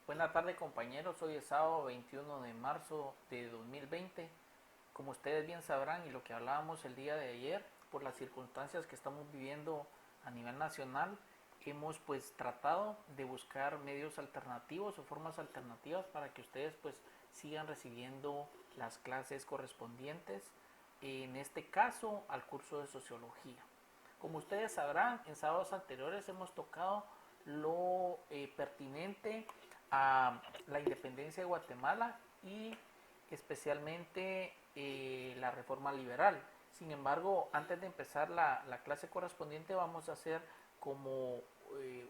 Buenas tardes compañeros, hoy es sábado 21 de marzo de 2020. Como ustedes bien sabrán y lo que hablábamos el día de ayer, por las circunstancias que estamos viviendo a nivel nacional, hemos tratado de buscar medios alternativos o formas alternativas para que ustedes sigan recibiendo las clases correspondientes, en este caso al curso de sociología. Como ustedes sabrán, en sábados anteriores hemos tocado lo pertinente a la independencia de Guatemala y especialmente la reforma liberal. Sin embargo, antes de empezar la clase correspondiente vamos a hacer como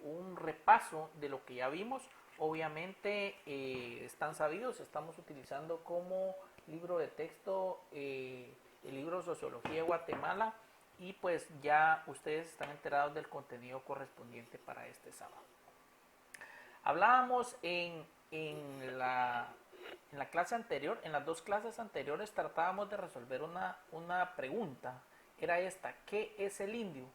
un repaso de lo que ya vimos. Obviamente están sabidos, estamos utilizando como libro de texto el libro Sociología de Guatemala y ya ustedes están enterados del contenido correspondiente para este sábado. Hablábamos en la clase anterior, en las dos clases anteriores tratábamos de resolver una pregunta, era esta: ¿qué es el indio?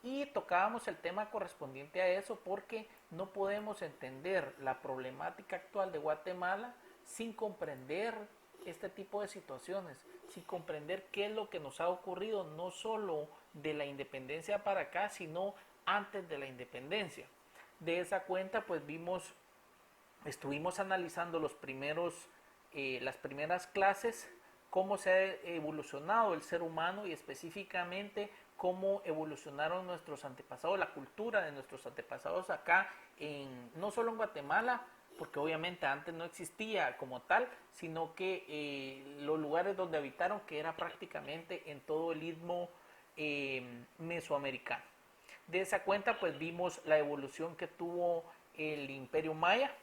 Y tocábamos el tema correspondiente a eso porque no podemos entender la problemática actual de Guatemala sin comprender este tipo de situaciones, sin comprender qué es lo que nos ha ocurrido no solo de la independencia para acá, sino antes de la independencia. De esa cuenta estuvimos analizando las primeras clases, cómo se ha evolucionado el ser humano y específicamente cómo evolucionaron nuestros antepasados, la cultura de nuestros antepasados acá, no solo en Guatemala, porque obviamente antes no existía como tal, sino que los lugares donde habitaron, que era prácticamente en todo el istmo mesoamericano. De esa cuenta vimos la evolución que tuvo el Imperio Maya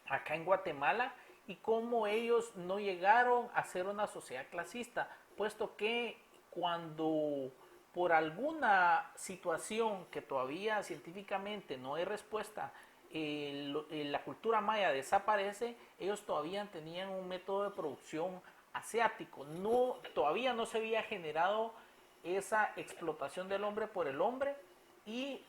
acá en Guatemala y cómo ellos no llegaron a ser una sociedad clasista, puesto que cuando por alguna situación que todavía científicamente no hay respuesta, la cultura maya desaparece, ellos todavía tenían un método de producción asiático, todavía no se había generado esa explotación del hombre por el hombre y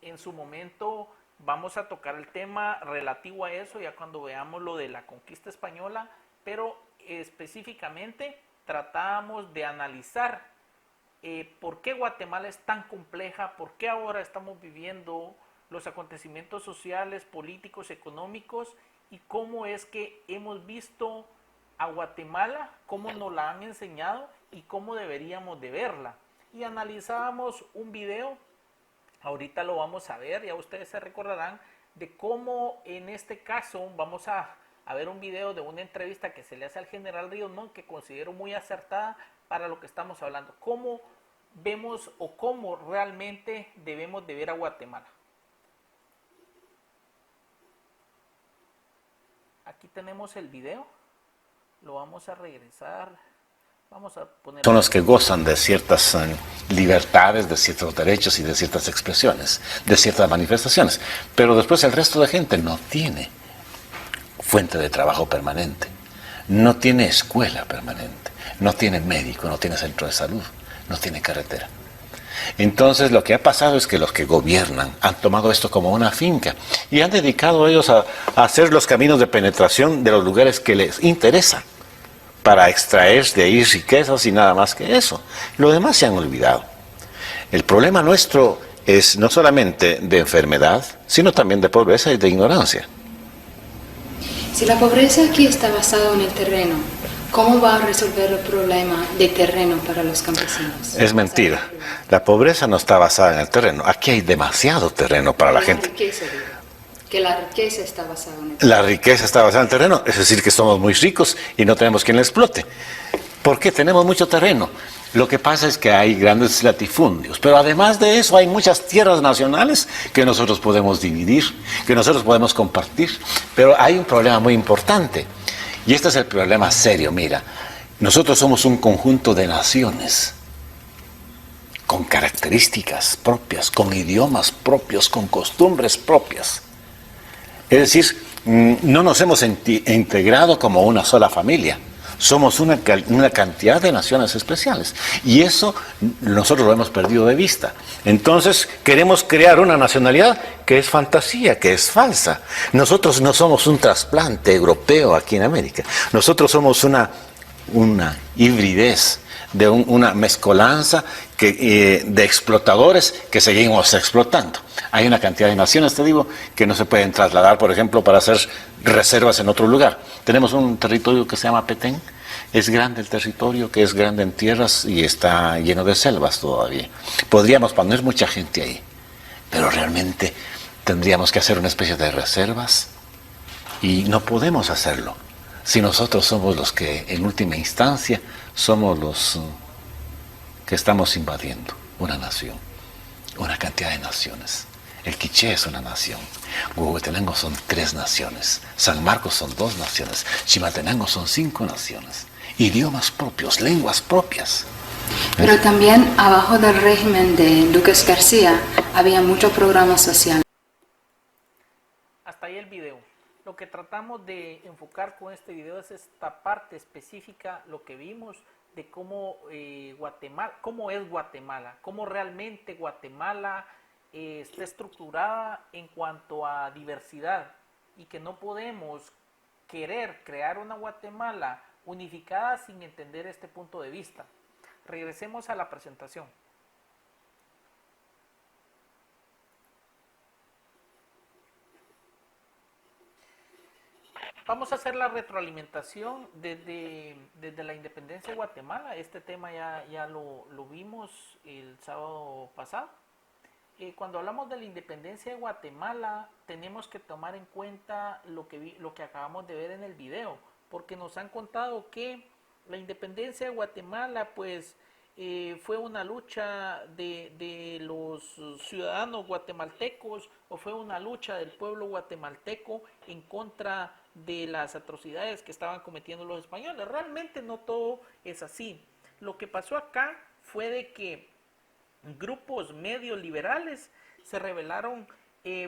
en su momento vamos a tocar el tema relativo a eso ya cuando veamos lo de la conquista española, pero específicamente tratábamos de analizar por qué Guatemala es tan compleja, por qué ahora estamos viviendo los acontecimientos sociales, políticos, económicos y cómo es que hemos visto a Guatemala, cómo nos la han enseñado y cómo deberíamos de verla. Y analizábamos un video, ahorita lo vamos a ver, ya ustedes se recordarán, de cómo en este caso vamos a ver un video de una entrevista que se le hace al general Ríos Montt, que considero muy acertada para lo que estamos hablando. Cómo vemos o cómo realmente debemos de ver a Guatemala. Aquí tenemos el video, lo vamos a regresar, vamos a poner... Son los que gozan de ciertas libertades, de ciertos derechos y de ciertas expresiones, de ciertas manifestaciones, pero después el resto de gente no tiene fuente de trabajo permanente, no tiene escuela permanente, no tiene médico, no tiene centro de salud, no tiene carretera. Entonces lo que ha pasado es que los que gobiernan han tomado esto como una finca y han dedicado ellos a hacer los caminos de penetración de los lugares que les interesan para extraer de ahí riquezas y nada más que eso. Lo demás se han olvidado. El problema nuestro es no solamente de enfermedad, sino también de pobreza y de ignorancia. Si la pobreza aquí está basada en el terreno, ¿cómo va a resolver el problema de terreno para los campesinos? Es mentira. La pobreza no está basada en el terreno. Aquí hay demasiado terreno para la gente. Que la riqueza está basada en el terreno. La riqueza está basada en el terreno, es decir, que somos muy ricos y no tenemos quien la explote. ¿Por qué? Tenemos mucho terreno. Lo que pasa es que hay grandes latifundios, pero además de eso hay muchas tierras nacionales que nosotros podemos dividir, que nosotros podemos compartir. Pero hay un problema muy importante. Y este es el problema serio, mira, nosotros somos un conjunto de naciones, con características propias, con idiomas propios, con costumbres propias. Es decir, no nos hemos integrado como una sola familia, somos una cantidad de naciones especiales, y eso nosotros lo hemos perdido de vista. Entonces queremos crear una nacionalidad que es fantasía, que es falsa. Nosotros no somos un trasplante europeo aquí en América. Nosotros somos una hibridez, de una mezcolanza de explotadores que seguimos explotando. Hay una cantidad de naciones, te digo, que no se pueden trasladar, por ejemplo, para hacer reservas en otro lugar. Tenemos un territorio que se llama Petén. Es grande el territorio, que es grande en tierras y está lleno de selvas todavía. Podríamos poner mucha gente ahí, pero realmente tendríamos que hacer una especie de reservas y no podemos hacerlo si nosotros somos los que en última instancia somos los que estamos invadiendo una nación, una cantidad de naciones. El Quiché es una nación, Huehuetenango son 3 naciones, San Marcos son 2 naciones, Chimaltenango son 5 naciones, idiomas propios, lenguas propias. Pero también abajo del régimen de Lucas García había muchos programas sociales. Hasta ahí el video. Lo que tratamos de enfocar con este video es esta parte específica, lo que vimos de cómo Guatemala, cómo es Guatemala, cómo realmente Guatemala está estructurada en cuanto a diversidad y que no podemos querer crear una Guatemala unificada sin entender este punto de vista. Regresemos a la presentación. Vamos a hacer la retroalimentación desde la independencia de Guatemala. Este tema ya lo vimos el sábado pasado. Cuando hablamos de la independencia de Guatemala, tenemos que tomar en cuenta lo que acabamos de ver en el video, porque nos han contado que la independencia de Guatemala pues fue una lucha de los ciudadanos guatemaltecos, o fue una lucha del pueblo guatemalteco en contra de las atrocidades que estaban cometiendo los españoles. Realmente no todo es así. Lo que pasó acá fue de que grupos medio liberales se rebelaron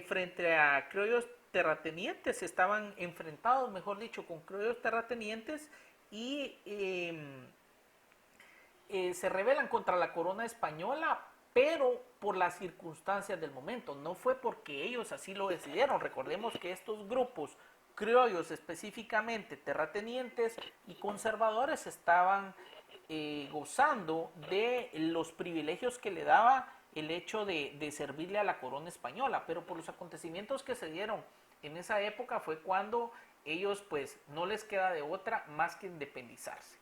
frente a criollos terratenientes, estaban enfrentados, mejor dicho, con criollos terratenientes y se rebelan contra la corona española, pero por las circunstancias del momento, no fue porque ellos así lo decidieron. Recordemos que estos grupos criollos, específicamente terratenientes y conservadores, estaban gozando de los privilegios que le daba el hecho de servirle a la corona española, pero por los acontecimientos que se dieron en esa época fue cuando ellos pues no les queda de otra más que independizarse.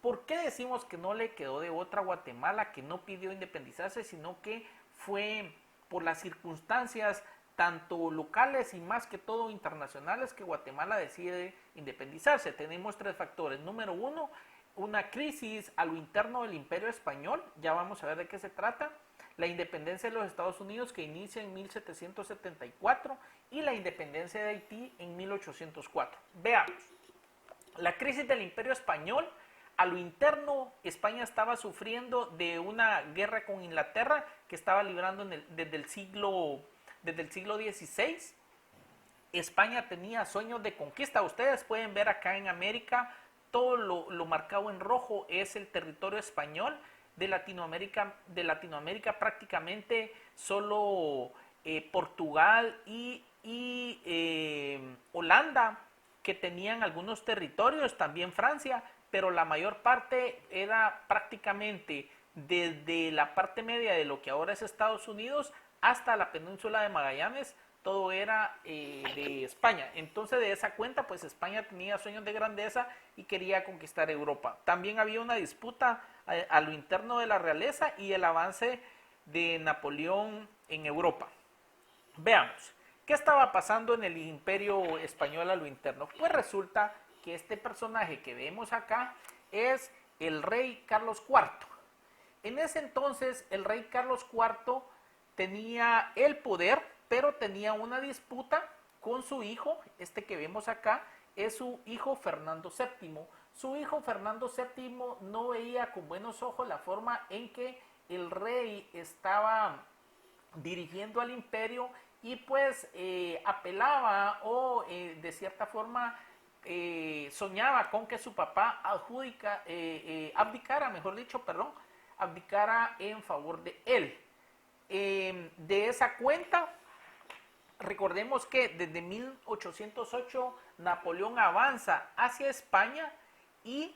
¿Por qué decimos que no le quedó de otra a Guatemala, que no pidió independizarse, sino que fue por las circunstancias tanto locales y más que todo internacionales que Guatemala decide independizarse? Tenemos 3 factores. Número 1, una crisis a lo interno del Imperio Español, ya vamos a ver de qué se trata. La independencia de los Estados Unidos, que inicia en 1774, y la independencia de Haití en 1804. Veamos, la crisis del Imperio Español. A lo interno, España estaba sufriendo de una guerra con Inglaterra que estaba librando desde el siglo XVI. España tenía sueños de conquista. Ustedes pueden ver acá en América, todo lo marcado en rojo es el territorio español. De Latinoamérica prácticamente solo Portugal y Holanda, que tenían algunos territorios, también Francia, pero la mayor parte era prácticamente desde la parte media de lo que ahora es Estados Unidos hasta la península de Magallanes, todo era de España. Entonces, de esa cuenta, pues España tenía sueños de grandeza y quería conquistar Europa. También había una disputa a lo interno de la realeza y el avance de Napoleón en Europa. Veamos, ¿qué estaba pasando en el Imperio Español a lo interno? Pues resulta que este personaje que vemos acá es el rey Carlos IV. En ese entonces el rey Carlos IV tenía el poder, pero tenía una disputa con su hijo. Este que vemos acá es su hijo Fernando VII. Su hijo Fernando VII no veía con buenos ojos la forma en que el rey estaba dirigiendo al imperio y pues apelaba o de cierta forma soñaba con que su papá abdicara en favor de él. De esa cuenta, Recordemos que desde 1808 Napoleón avanza hacia España y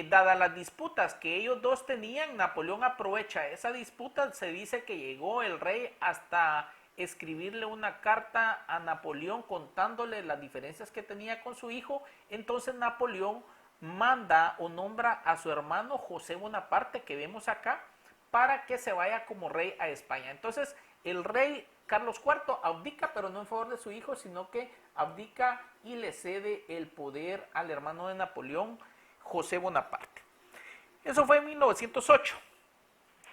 dadas las disputas que ellos dos tenían, Napoleón aprovecha esa disputa. Se dice que llegó el rey hasta escribirle una carta a Napoleón contándole las diferencias que tenía con su hijo. Entonces Napoleón manda o nombra a su hermano José Bonaparte, que vemos acá, para que se vaya como rey a España. Entonces el rey Carlos IV abdica, pero no en favor de su hijo, sino que abdica y le cede el poder al hermano de Napoleón, José Bonaparte. Eso fue en 1908.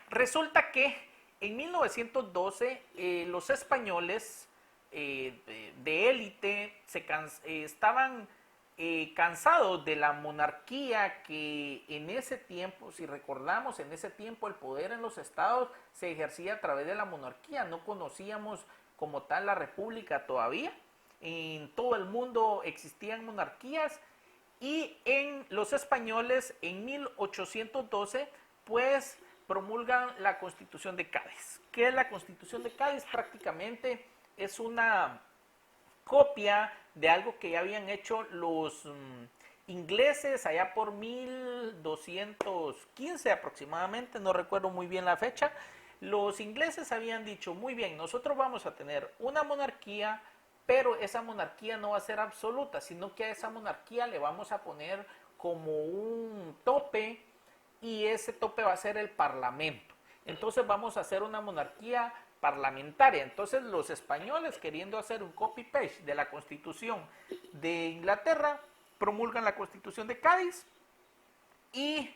Resulta que en 1912 los españoles de élite estaban cansados de la monarquía, que en ese tiempo, si recordamos, en ese tiempo el poder en los estados se ejercía a través de la monarquía. No conocíamos como tal la república todavía. En todo el mundo existían monarquías, y en los españoles en 1812 pues promulgan la Constitución de Cádiz. ¿Qué es la Constitución de Cádiz? Prácticamente es una copia de algo que ya habían hecho los ingleses allá por 1215 aproximadamente, no recuerdo muy bien la fecha. Los ingleses habían dicho, muy bien, nosotros vamos a tener una monarquía, pero esa monarquía no va a ser absoluta, sino que a esa monarquía le vamos a poner como un tope, y ese tope va a ser el parlamento. Entonces vamos a hacer una monarquía parlamentaria. Entonces los españoles, queriendo hacer un copy-paste de la Constitución de Inglaterra, promulgan la Constitución de Cádiz y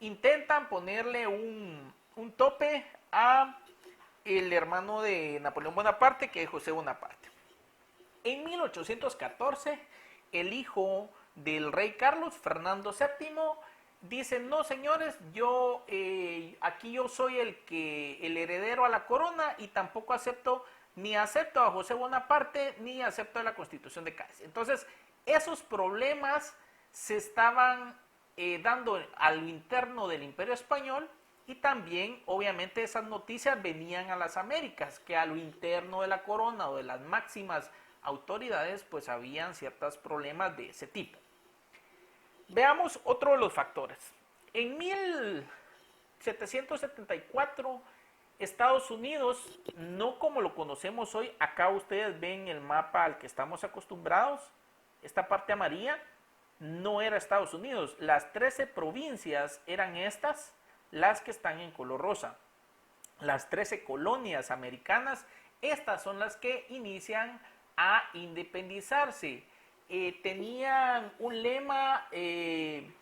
intentan ponerle un tope a el hermano de Napoleón Bonaparte, que es José Bonaparte. En 1814, el hijo del rey Carlos, Fernando VII, dice, no señores, aquí yo soy el heredero a la corona, y tampoco acepto a José Bonaparte, ni acepto la Constitución de Cádiz. Entonces, esos problemas se estaban dando a lo interno del Imperio Español, y también, obviamente, esas noticias venían a las Américas, que a lo interno de la corona o de las máximas autoridades, pues habían ciertos problemas de ese tipo. Veamos otro de los factores. En 1774, Estados Unidos, no como lo conocemos hoy, acá ustedes ven el mapa al que estamos acostumbrados, esta parte amarilla, no era Estados Unidos. Las 13 provincias eran estas, las que están en color rosa. Las 13 colonias americanas, estas son las que inician a independizarse. Tenían un lema que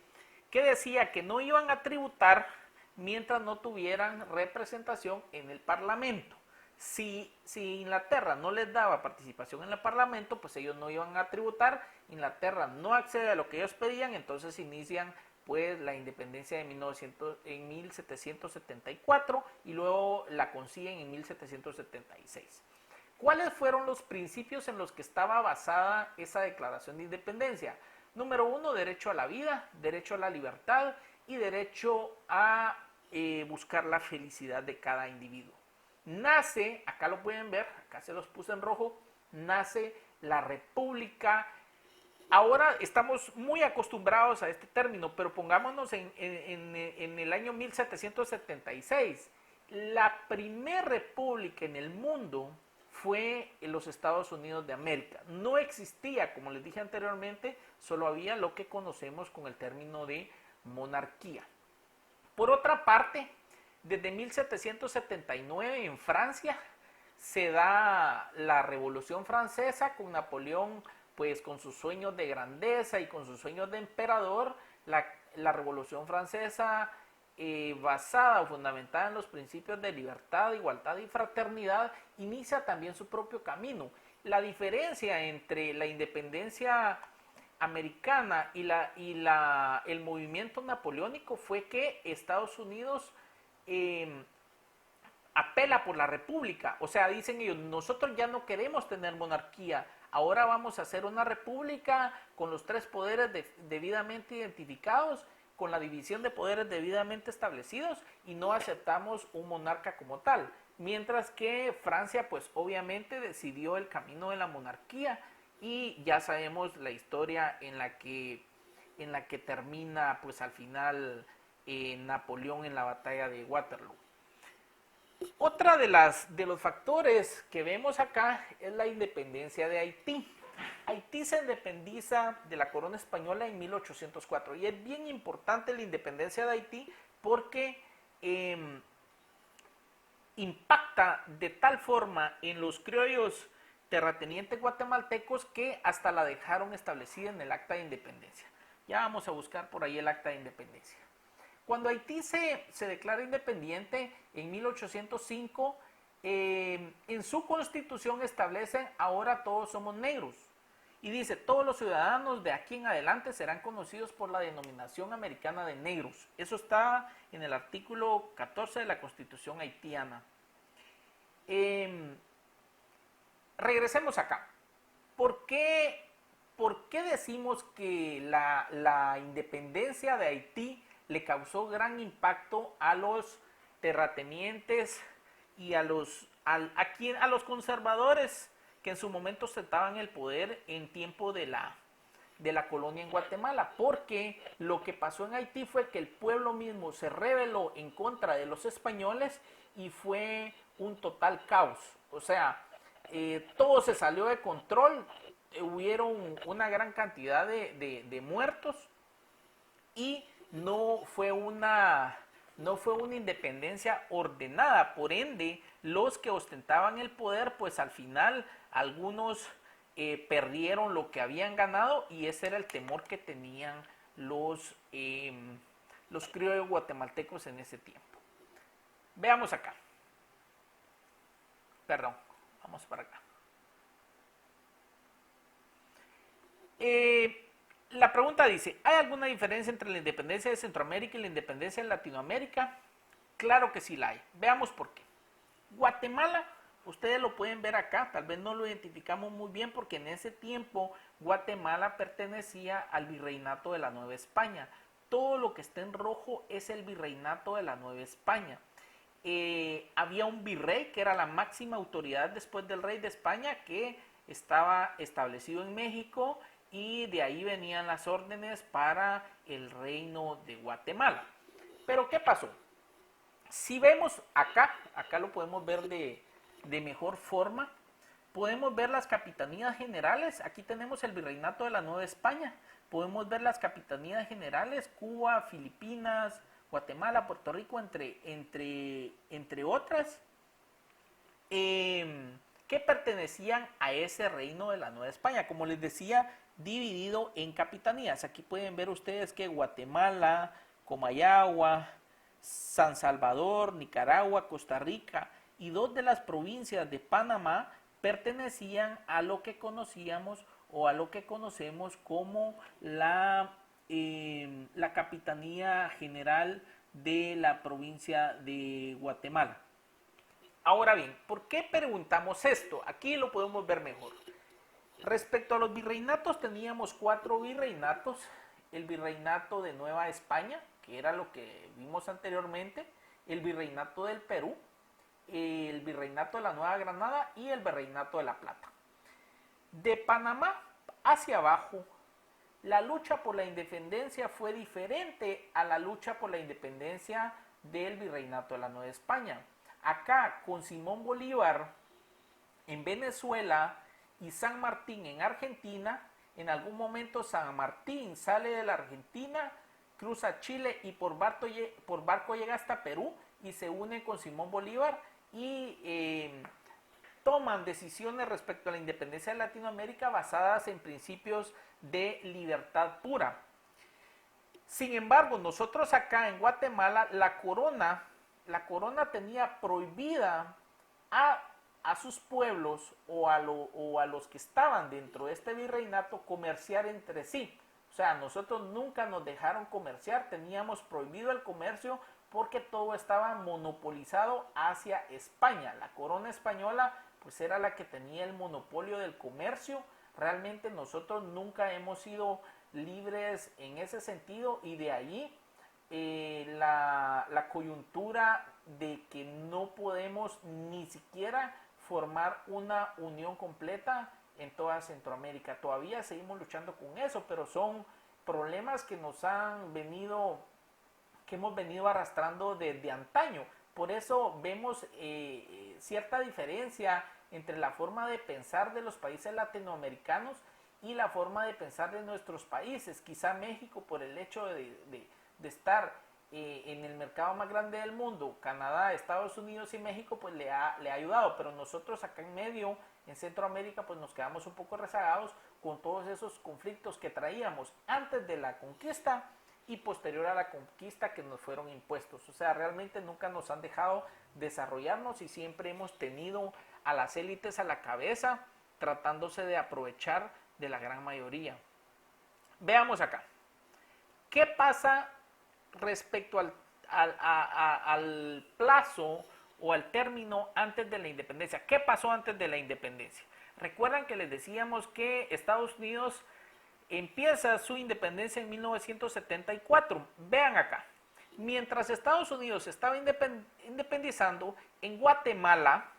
decía que no iban a tributar mientras no tuvieran representación en el Parlamento. Si Inglaterra no les daba participación en el Parlamento, pues ellos no iban a tributar. Inglaterra no accede a lo que ellos pedían, entonces inician pues la independencia en 1774, y luego la consiguen en 1776. ¿Cuáles fueron los principios en los que estaba basada esa declaración de independencia? Número 1, derecho a la vida, derecho a la libertad y derecho a buscar la felicidad de cada individuo. Nace, acá lo pueden ver, acá se los puse en rojo, nace la República. Ahora estamos muy acostumbrados a este término, pero pongámonos en el año 1776. La primera república en el mundo fue en los Estados Unidos de América. No existía, como les dije anteriormente, solo había lo que conocemos con el término de monarquía. Por otra parte, desde 1779 en Francia se da la Revolución Francesa con Napoleón, pues con sus sueños de grandeza y con sus sueños de emperador. La Revolución Francesa, basada o fundamentada en los principios de libertad, igualdad y fraternidad, inicia también su propio camino. La diferencia entre la independencia americana y el movimiento napoleónico fue que Estados Unidos apela por la república. O sea, dicen ellos, nosotros ya no queremos tener monarquía, ahora vamos a hacer una república con los 3 poderes debidamente identificados, con la división de poderes debidamente establecidos, y no aceptamos un monarca como tal. mientras que Francia pues obviamente decidió el camino de la monarquía y ya sabemos la historia en la que termina pues al final Napoleón en la batalla de Waterloo. Otra de los factores que vemos acá es la independencia de Haití. Haití se independiza de la corona española en 1804 y es bien importante la independencia de Haití porque impacta de tal forma en los criollos terratenientes guatemaltecos que hasta la dejaron establecida en el acta de independencia. Ya vamos a buscar por ahí el acta de independencia. Cuando Haití se declara independiente en 1805, en su constitución establecen ahora todos somos negros. Y dice, todos los ciudadanos de aquí en adelante serán conocidos por la denominación americana de negros. Eso está en el artículo 14 de la Constitución haitiana. Regresemos acá. ¿Por qué decimos que la independencia de Haití le causó gran impacto a los terratenientes y a los conservadores que en su momento ostentaban el poder en tiempo de la colonia en Guatemala? Porque lo que pasó en Haití fue que el pueblo mismo se rebeló en contra de los españoles y fue un total caos. O sea, todo se salió de control, hubieron una gran cantidad de muertos y no fue una independencia ordenada. Por ende, los que ostentaban el poder, pues al final algunos perdieron lo que habían ganado y ese era el temor que tenían los criollos guatemaltecos en ese tiempo. Veamos acá. Perdón, vamos para acá. La pregunta dice, ¿hay alguna diferencia entre la independencia de Centroamérica y la independencia de Latinoamérica? Claro que sí la hay. Veamos por qué. Guatemala, ustedes lo pueden ver acá, tal vez no lo identificamos muy bien porque en ese tiempo Guatemala pertenecía al virreinato de la Nueva España. Todo lo que está en rojo es el virreinato de la Nueva España. Había un virrey que era la máxima autoridad después del rey de España que estaba establecido en México y de ahí venían las órdenes para el reino de Guatemala. Pero ¿qué pasó? Si vemos acá lo podemos ver de mejor forma, podemos ver las capitanías generales. Aquí tenemos el virreinato de la Nueva España, podemos ver las capitanías generales, Cuba, Filipinas, Guatemala, Puerto Rico, entre otras, que pertenecían a ese reino de la Nueva España. Como les decía, dividido en capitanías. Aquí pueden ver ustedes que Guatemala, Comayagua, San Salvador, Nicaragua, Costa Rica y 2 de las provincias de Panamá pertenecían a lo que conocíamos o a lo que conocemos como la Capitanía General de la provincia de Guatemala. Ahora bien, ¿por qué preguntamos esto? Aquí lo podemos ver mejor. Respecto a los virreinatos, teníamos 4 virreinatos. El virreinato de Nueva España, que era lo que vimos anteriormente, el virreinato del Perú, el virreinato de la Nueva Granada y el virreinato de La Plata. De Panamá hacia abajo, la lucha por la independencia fue diferente a la lucha por la independencia del virreinato de la Nueva España. Acá, con Simón Bolívar en Venezuela y San Martín en Argentina, en algún momento San Martín sale de la Argentina, cruza Chile y por barco llega hasta Perú y se une con Simón Bolívar y toman decisiones respecto a la independencia de Latinoamérica basadas en principios de libertad pura. Sin embargo, nosotros acá en Guatemala, la corona tenía prohibida a sus pueblos o a los que estaban dentro de este virreinato comerciar entre sí. O sea, nosotros nunca nos dejaron comerciar, teníamos prohibido el comercio porque todo estaba monopolizado hacia España. La corona española pues era la que tenía el monopolio del comercio. Realmente nosotros nunca hemos sido libres en ese sentido y de ahí la coyuntura de que no podemos ni siquiera formar una unión completa en toda Centroamérica. Todavía seguimos luchando con eso, pero son problemas que hemos venido arrastrando desde antaño. Por eso vemos cierta diferencia entre la forma de pensar de los países latinoamericanos y la forma de pensar de nuestros países. Quizá México, por el hecho de estar en el mercado más grande del mundo, Canadá, Estados Unidos y México, pues le ha ayudado, pero nosotros acá en medio, en Centroamérica, pues nos quedamos un poco rezagados con todos esos conflictos que traíamos antes de la conquista y posterior a la conquista que nos fueron impuestos. O sea, realmente nunca nos han dejado desarrollarnos y siempre hemos tenido a las élites a la cabeza, tratándose de aprovechar de la gran mayoría. Veamos acá. ¿Qué pasa respecto al plazo o al término antes de la independencia? ¿Qué pasó antes de la independencia? Recuerdan que les decíamos que Estados Unidos empieza su independencia en 1974. Vean acá. Mientras Estados Unidos estaba independizando, en Guatemala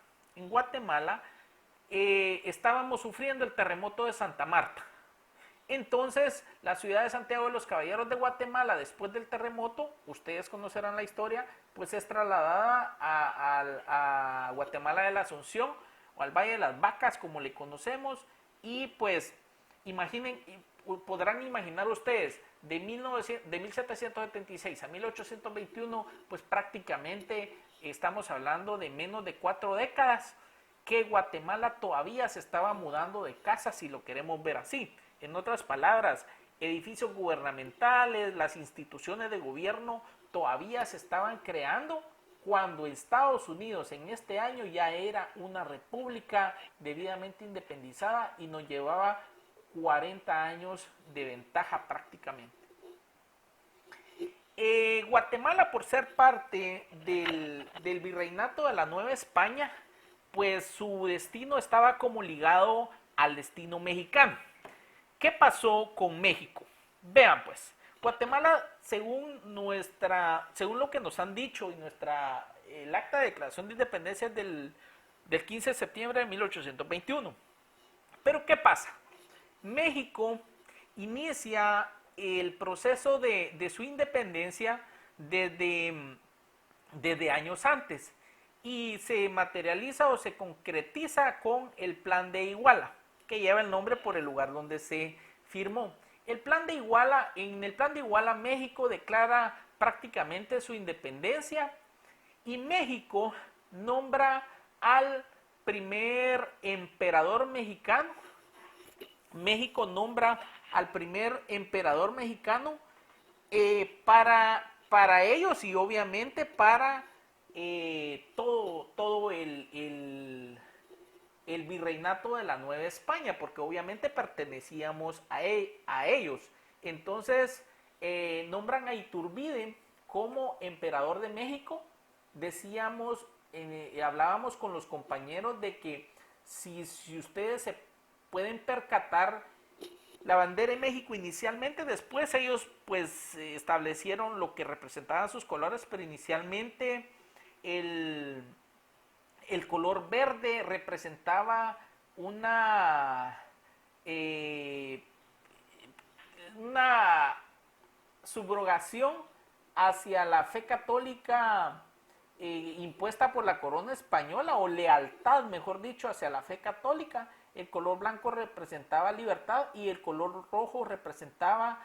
estábamos sufriendo el terremoto de Santa Marta. Entonces, la ciudad de Santiago de los Caballeros de Guatemala, después del terremoto, ustedes conocerán la historia, pues es trasladada a Guatemala de la Asunción o al Valle de las Vacas, como le conocemos, y pues podrán imaginar ustedes, de 1776 a 1821, pues prácticamente estamos hablando de menos de 4 décadas que Guatemala todavía se estaba mudando de casa, si lo queremos ver así. En otras palabras, edificios gubernamentales, las instituciones de gobierno todavía se estaban creando cuando Estados Unidos en este año ya era una república debidamente independizada y nos llevaba 40 años de ventaja prácticamente. Guatemala, por ser parte del virreinato de la Nueva España, pues su destino estaba como ligado al destino mexicano. ¿Qué pasó con México? Vean pues, Guatemala, según lo que nos han dicho y el acta de declaración de independencia del 15 de septiembre de 1821. Pero ¿qué pasa? México inicia el proceso de su independencia desde años antes y se materializa o se concretiza con el Plan de Iguala, que lleva el nombre por el lugar donde se firmó. En el Plan de Iguala México declara prácticamente su independencia y México nombra al primer emperador mexicano. México nombra al primer emperador mexicano para ellos y obviamente para todo el virreinato de la Nueva España, porque obviamente pertenecíamos a ellos. Entonces nombran a Iturbide como emperador de México. Decíamos, hablábamos con los compañeros de que si ustedes se pueden percatar, la bandera de México inicialmente, después ellos pues establecieron lo que representaban sus colores, pero inicialmente el color verde representaba una subrogación hacia la fe católica impuesta por la corona española, o lealtad, mejor dicho, hacia la fe católica. El color blanco representaba libertad y el color rojo representaba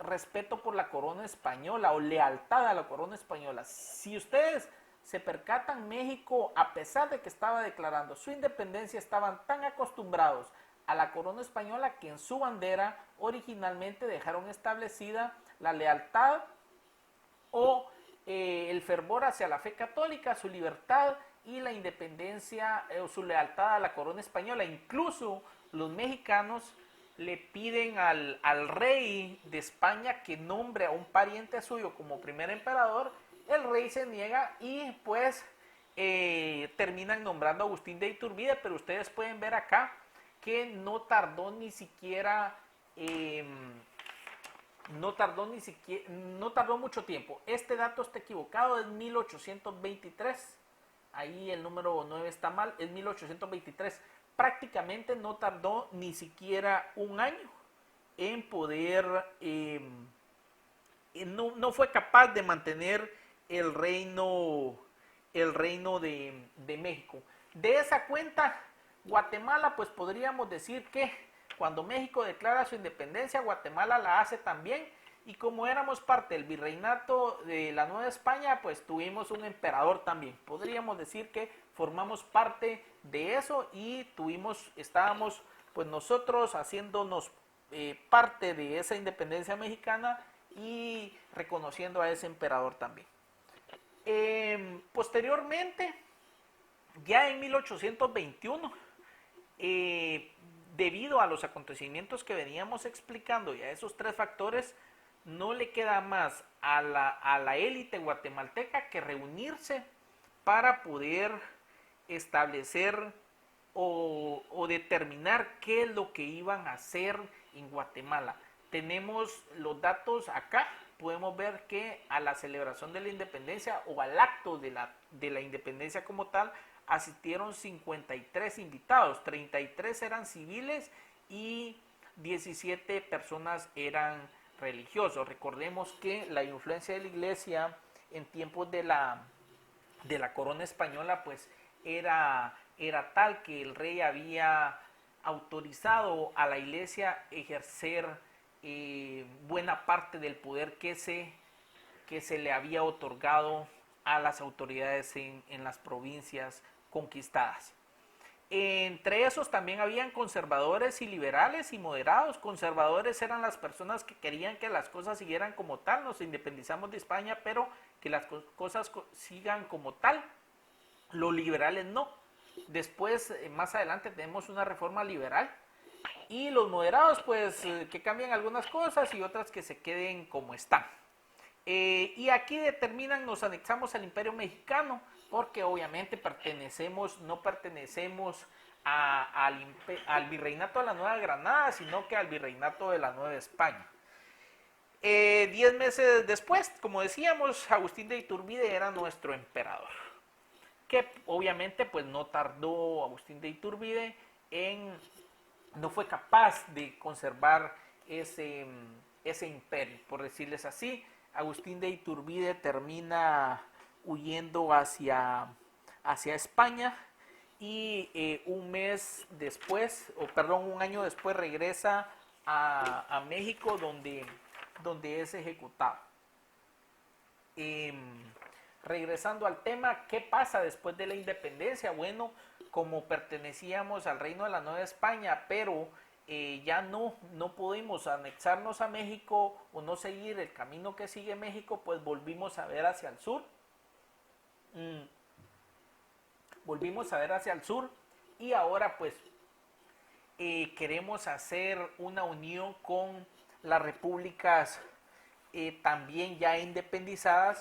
respeto por la corona española o lealtad a la corona española. Si ustedes se percatan, México, a pesar de que estaba declarando su independencia, estaban tan acostumbrados a la corona española que en su bandera originalmente dejaron establecida la lealtad o el fervor hacia la fe católica, su libertad y la independencia o su lealtad a la corona española. Incluso los mexicanos le piden al rey de España que nombre a un pariente suyo como primer emperador. El rey se niega y pues terminan nombrando a Agustín de Iturbide, pero ustedes pueden ver acá que no tardó ni siquiera no tardó mucho tiempo. Este dato está equivocado, es 1823. Ahí el número 9 está mal, es 1823. Prácticamente no tardó ni siquiera un año en poder, no fue capaz de mantener el reino de México. De esa cuenta, Guatemala, pues podríamos decir que cuando México declara su independencia, Guatemala la hace también, y como éramos parte del virreinato de la Nueva España, pues tuvimos un emperador también. Podríamos decir que formamos parte de eso y estábamos pues nosotros haciéndonos parte de esa independencia mexicana y reconociendo a ese emperador también. Posteriormente, ya en 1821, debido a los acontecimientos que veníamos explicando y a esos tres factores, no le queda más a la élite guatemalteca que reunirse para poder establecer o determinar qué es lo que iban a hacer en Guatemala. Tenemos los datos acá, podemos ver que a la celebración de la independencia o al acto de la independencia como tal, asistieron 53 invitados, 33 eran civiles y 17 personas eran religiosos. Recordemos que la influencia de la iglesia en tiempos de la corona española pues era tal que el rey había autorizado a la iglesia ejercer buena parte del poder que se le había otorgado a las autoridades en las provincias conquistadas. Entre esos también habían conservadores y liberales y moderados. Conservadores eran las personas que querían que las cosas siguieran como tal. Nos independizamos de España, pero que las cosas sigan como tal. Los liberales no. Después, más adelante, tenemos una reforma liberal. Y los moderados, pues, que cambien algunas cosas y otras que se queden como están. Y aquí nos anexamos al Imperio Mexicano, porque obviamente no pertenecemos al Virreinato de la Nueva Granada, sino que al Virreinato de la Nueva España. 10 meses después, como decíamos, Agustín de Iturbide era nuestro emperador, que obviamente pues no tardó Agustín de Iturbide no fue capaz de conservar ese imperio, por decirles así. Agustín de Iturbide termina huyendo hacia España y un año después regresa a México donde es ejecutado. Regresando al tema, ¿qué pasa después de la independencia? Bueno, como pertenecíamos al Reino de la Nueva España, pero ya no pudimos anexarnos a México o no seguir el camino que sigue México, pues volvimos a ver hacia el sur. Y ahora pues queremos hacer una unión con las repúblicas también ya independizadas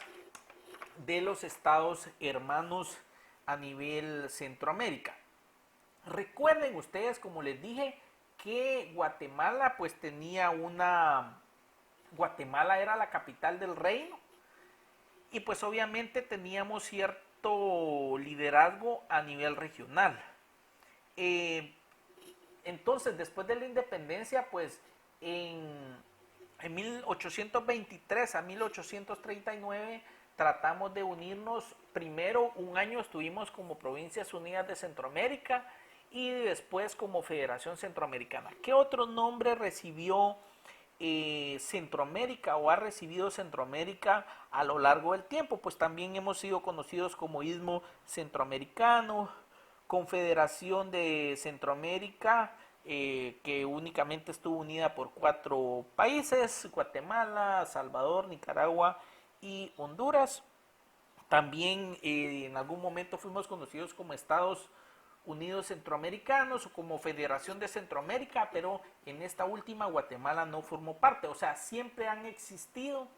de los estados hermanos a nivel Centroamérica. Recuerden ustedes, como les dije, que Guatemala pues Guatemala era la capital del reino y pues obviamente teníamos cierto liderazgo a nivel regional. Entonces, después de la independencia, pues en 1823 a 1839 tratamos de unirnos. Primero un año estuvimos como Provincias Unidas de Centroamérica y después como Federación Centroamericana. ¿Qué otro nombre recibió Centroamérica o ha recibido Centroamérica a lo largo del tiempo? Pues también hemos sido conocidos como Istmo Centroamericano, Confederación de Centroamérica, que únicamente estuvo unida por 4 países: Guatemala, Salvador, Nicaragua y Honduras. También en algún momento fuimos conocidos como Estados Unidos Centroamericanos o como Federación de Centroamérica, pero en esta última Guatemala no formó parte. O sea, siempre han existido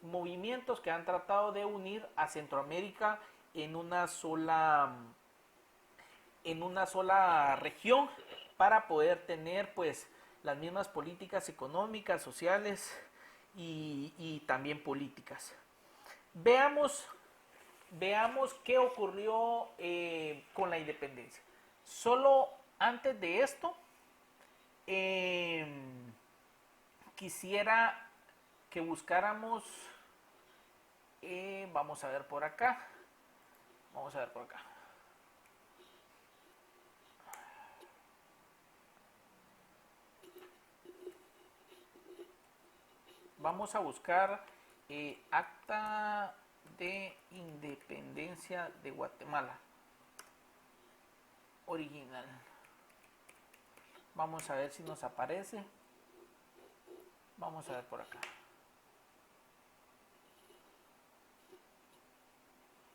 movimientos que han tratado de unir a Centroamérica en una sola región para poder tener pues las mismas políticas económicas, sociales y también políticas. Veamos qué ocurrió con la independencia. Solo antes de esto, quisiera que buscáramos, vamos a ver por acá, vamos a buscar acta de independencia de Guatemala original. Vamos a ver si nos aparece. Vamos a ver por acá.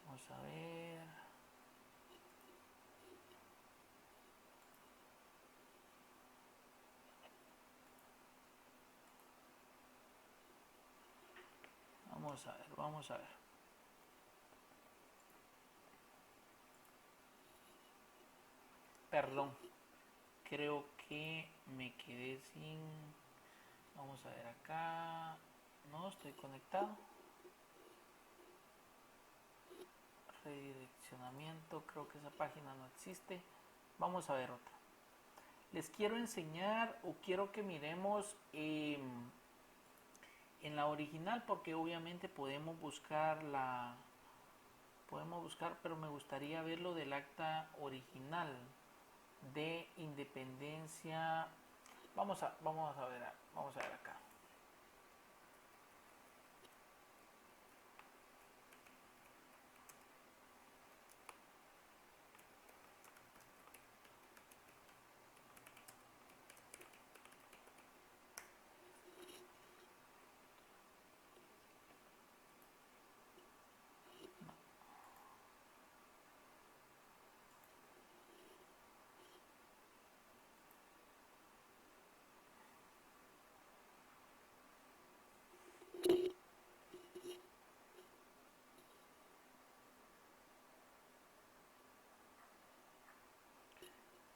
Vamos a ver. Vamos a ver. Perdón, creo que me quedé sin... Vamos a ver acá. No, estoy conectado. Redireccionamiento, creo que esa página no existe. Vamos a ver otra. Les quiero enseñar o quiero que miremos en la original, porque obviamente podemos buscar, pero me gustaría ver lo del acta original de independencia. Vamos a ver acá.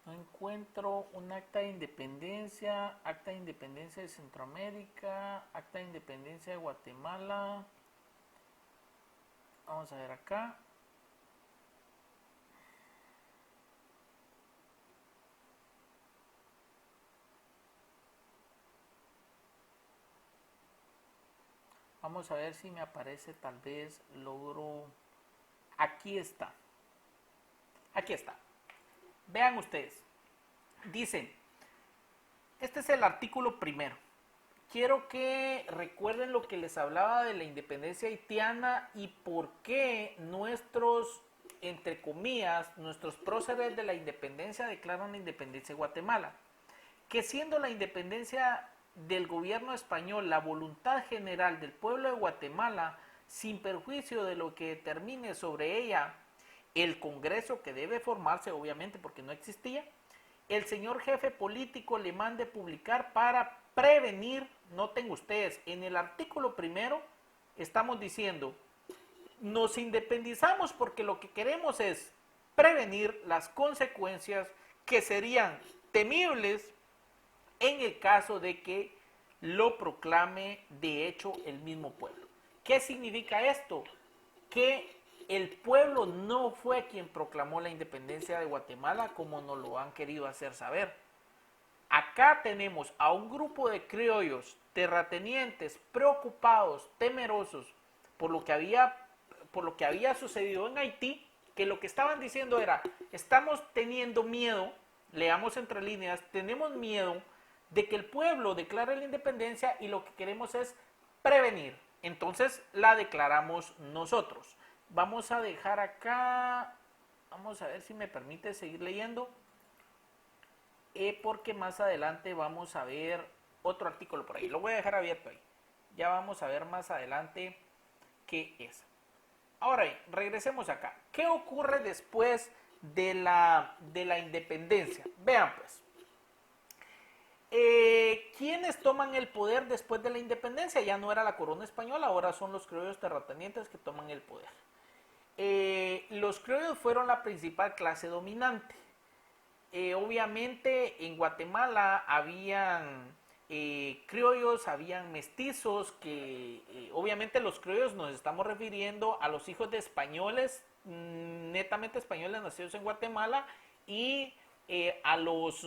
No encuentro un acta de independencia de Centroamérica, acta de independencia de Guatemala. Vamos a ver acá. Vamos a ver si me aparece, tal vez logro. Aquí está. Vean ustedes. Dicen, este es el artículo primero. Quiero que recuerden lo que les hablaba de la independencia haitiana y por qué nuestros, entre comillas, nuestros próceres de la independencia declaran la independencia de Guatemala. Que siendo la independencia del gobierno español la voluntad general del pueblo de Guatemala, sin perjuicio de lo que determine sobre ella el Congreso que debe formarse, obviamente porque no existía, el señor jefe político le mande publicar para prevenir, noten ustedes, en el artículo primero estamos diciendo, nos independizamos porque lo que queremos es prevenir las consecuencias que serían temibles en el caso de que lo proclame de hecho el mismo pueblo. ¿Qué significa esto? Que el pueblo no fue quien proclamó la independencia de Guatemala como nos lo han querido hacer saber. Acá tenemos a un grupo de criollos terratenientes preocupados, temerosos por lo que había sucedido en Haití, que lo que estaban diciendo era, estamos teniendo miedo, leamos entre líneas, tenemos miedo de que el pueblo declare la independencia y lo que queremos es prevenir. Entonces la declaramos nosotros. Vamos a dejar acá, vamos a ver si me permite seguir leyendo, porque más adelante vamos a ver otro artículo por ahí. Lo voy a dejar abierto ahí. Ya vamos a ver más adelante qué es. Ahora bien, regresemos acá. ¿Qué ocurre después de la independencia? Vean pues. ¿Quiénes toman el poder después de la independencia? Ya no era la corona española, ahora son los criollos terratenientes que toman el poder. Los criollos fueron la principal clase dominante. Obviamente en Guatemala habían criollos, habían mestizos, que obviamente los criollos nos estamos refiriendo a los hijos de españoles, netamente españoles nacidos en Guatemala, y a los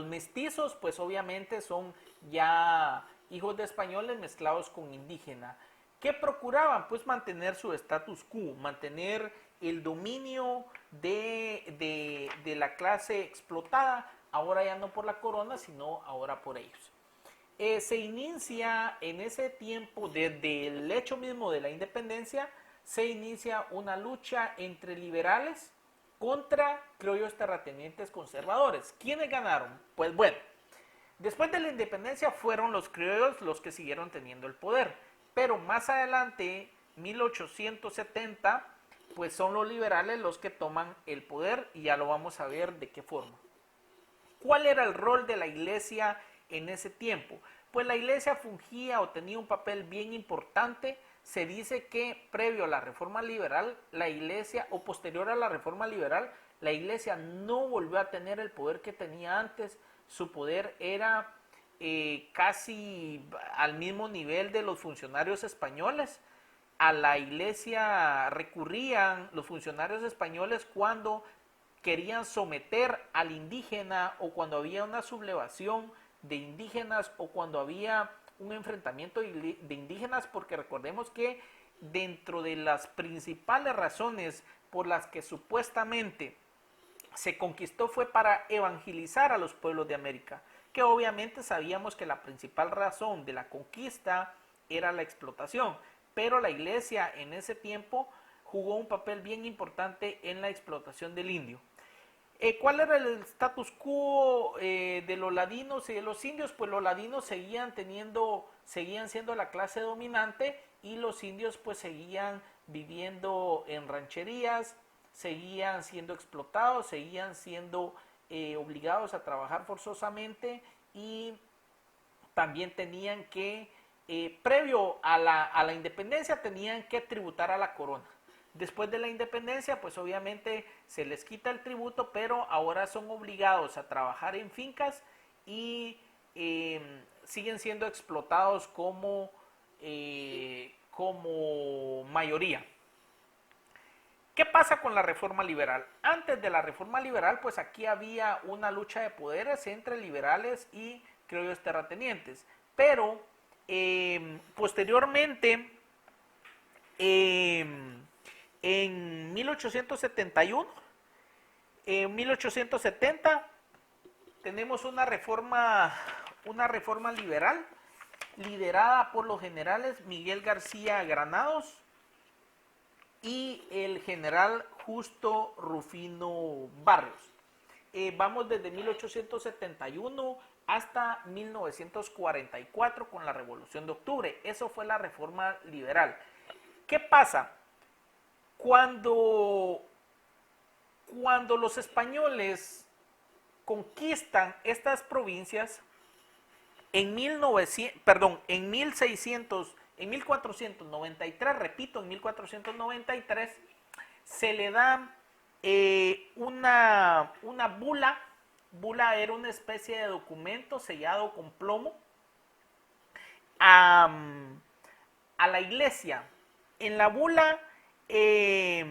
mestizos, pues obviamente son ya hijos de españoles mezclados con indígena. ¿Qué procuraban? Pues mantener su status quo, mantener el dominio de la clase explotada, ahora ya no por la corona, sino ahora por ellos. Se inicia en ese tiempo, desde el hecho mismo de la independencia, se inicia una lucha entre liberales contra criollos terratenientes conservadores. ¿Quiénes ganaron? Pues bueno, después de la independencia fueron los criollos los que siguieron teniendo el poder, pero más adelante, 1870, pues son los liberales los que toman el poder, y ya lo vamos a ver de qué forma. ¿Cuál era el rol de la iglesia en ese tiempo? Pues la iglesia fungía o tenía un papel bien importante. Se dice que previo a la reforma liberal, la iglesia, o posterior a la reforma liberal, la iglesia no volvió a tener el poder que tenía antes. Su poder era casi al mismo nivel de los funcionarios españoles. A la iglesia recurrían los funcionarios españoles cuando querían someter al indígena, o cuando había una sublevación de indígenas, o cuando había un enfrentamiento de indígenas, porque recordemos que dentro de las principales razones por las que supuestamente se conquistó fue para evangelizar a los pueblos de América, que obviamente sabíamos que la principal razón de la conquista era la explotación, pero la iglesia en ese tiempo jugó un papel bien importante en la explotación del indio. ¿Cuál era el status quo de los ladinos y de los indios? Pues los ladinos seguían siendo la clase dominante, y los indios pues seguían viviendo en rancherías, seguían siendo explotados, seguían siendo obligados a trabajar forzosamente, y también tenían que, previo a la independencia, tenían que tributar a la corona. Después de la independencia, pues obviamente se les quita el tributo, pero ahora son obligados a trabajar en fincas, y siguen siendo explotados como mayoría. ¿Qué pasa con la reforma liberal? Antes de la reforma liberal, pues aquí había una lucha de poderes entre liberales y criollos terratenientes, pero posteriormente, en 1871, en 1870, tenemos una reforma liberal liderada por los generales Miguel García Granados y el general Justo Rufino Barrios. Vamos desde 1871 hasta 1944 con la Revolución de Octubre. Eso fue la reforma liberal. ¿Qué pasa? Cuando los españoles conquistan estas provincias, en 1493, repito, en 1493, se le da una bula. Bula era una especie de documento sellado con plomo a la iglesia. En la bula se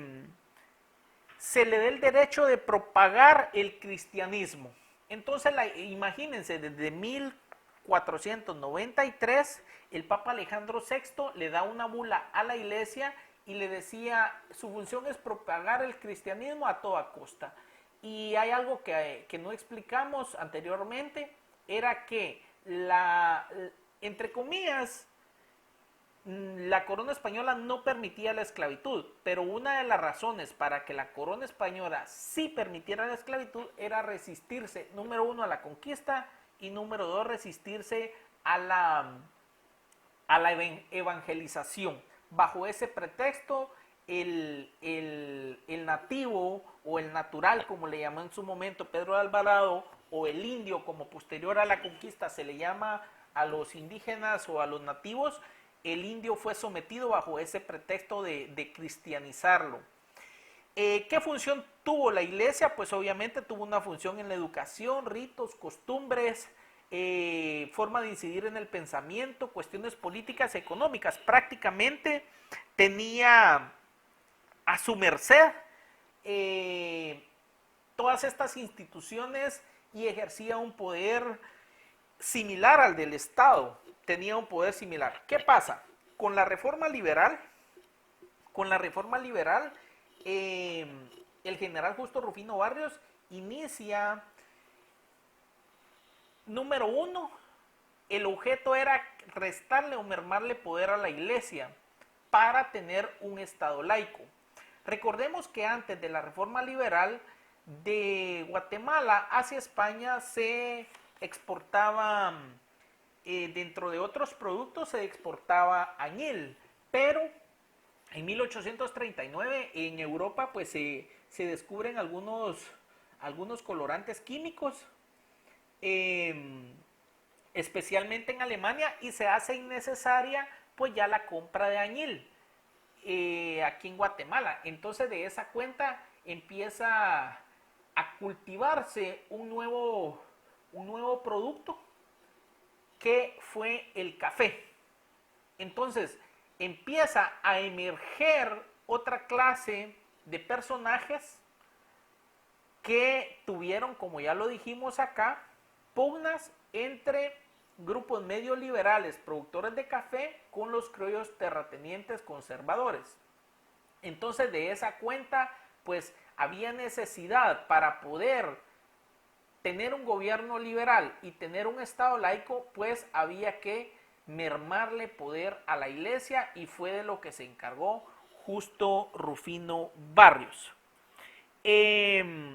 le da el derecho de propagar el cristianismo. Entonces, imagínense, desde 1493, el Papa Alejandro VI le da una bula a la iglesia y le decía, su función es propagar el cristianismo a toda costa. Y hay algo que no explicamos anteriormente, era que entre comillas, la corona española no permitía la esclavitud, pero una de las razones para que la corona española sí permitiera la esclavitud era resistirse, número uno, a la conquista, y número dos, resistirse a la evangelización. Bajo ese pretexto, el nativo o el natural, como le llamó en su momento Pedro de Alvarado, o el indio, como posterior a la conquista se le llama a los indígenas o a los nativos, el indio fue sometido bajo ese pretexto de cristianizarlo. ¿Qué función tuvo la iglesia? Pues obviamente tuvo una función en la educación, ritos, costumbres, forma de incidir en el pensamiento, cuestiones políticas, económicas. Prácticamente tenía a su merced todas estas instituciones y ejercía un poder similar al del Estado. Tenía un poder similar. ¿Qué pasa? Con la reforma liberal, el general Justo Rufino Barrios inicia, número uno, el objeto era restarle o mermarle poder a la iglesia para tener un Estado laico. Recordemos que antes de la reforma liberal, de Guatemala hacia España se exportaba, dentro de otros productos se exportaba añil, pero en 1839 en Europa pues se descubren algunos colorantes químicos, especialmente en Alemania, y se hace innecesaria pues ya la compra de añil aquí en Guatemala. Entonces de esa cuenta empieza a cultivarse un nuevo producto que fue el café. Entonces empieza a emerger otra clase de personajes que tuvieron, como ya lo dijimos acá, pugnas entre grupos medio liberales productores de café con los criollos terratenientes conservadores. Entonces de esa cuenta pues había necesidad para poder tener un gobierno liberal y tener un Estado laico, pues había que mermarle poder a la iglesia, y fue de lo que se encargó Justo Rufino Barrios. ¿Qué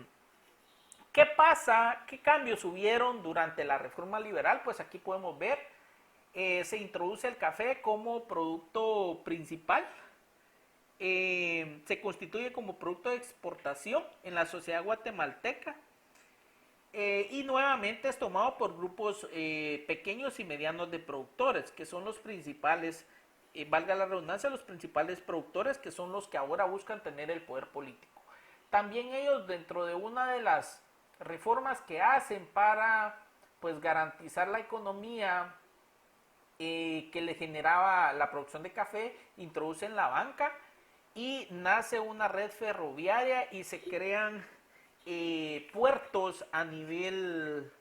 pasa? ¿Qué cambios hubieron durante la reforma liberal? Pues aquí podemos ver, se introduce el café como producto principal. Se constituye como producto de exportación en la sociedad guatemalteca, y nuevamente es tomado por grupos pequeños y medianos de productores, que son los principales, valga la redundancia, los principales productores, que son los que ahora buscan tener el poder político. También ellos, dentro de una de las reformas que hacen para pues garantizar la economía que le generaba la producción de café, introducen la banca y nace una red ferroviaria y se crean puertos a nivel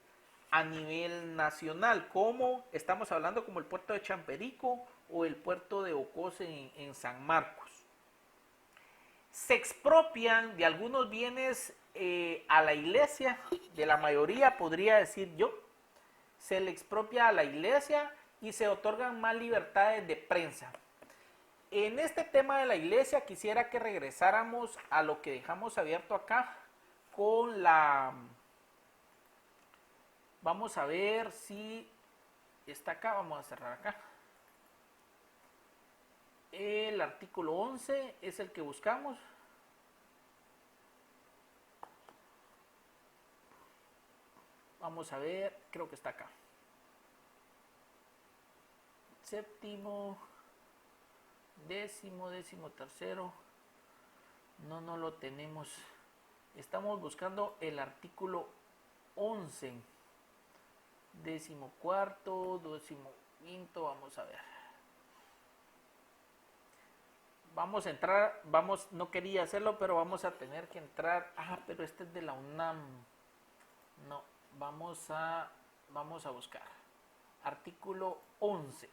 nacional, como estamos hablando, como el puerto de Champerico o el puerto de Ocos en San Marcos. Se expropian de algunos bienes a la iglesia, de la mayoría podría decir yo, se le expropia a la iglesia y se otorgan más libertades de prensa. En este tema de la iglesia quisiera que regresáramos a lo que dejamos abierto acá con la... Vamos a ver si está acá, vamos a cerrar acá. El artículo 11 es el que buscamos. Vamos a ver, creo que está acá. Séptimo, décimo tercero. No lo tenemos. Estamos buscando el artículo 11. Décimo cuarto, décimo quinto, vamos a ver. Vamos a entrar, no quería hacerlo, pero vamos a tener que entrar. Pero este es de la UNAM. No, vamos a buscar. Artículo 11.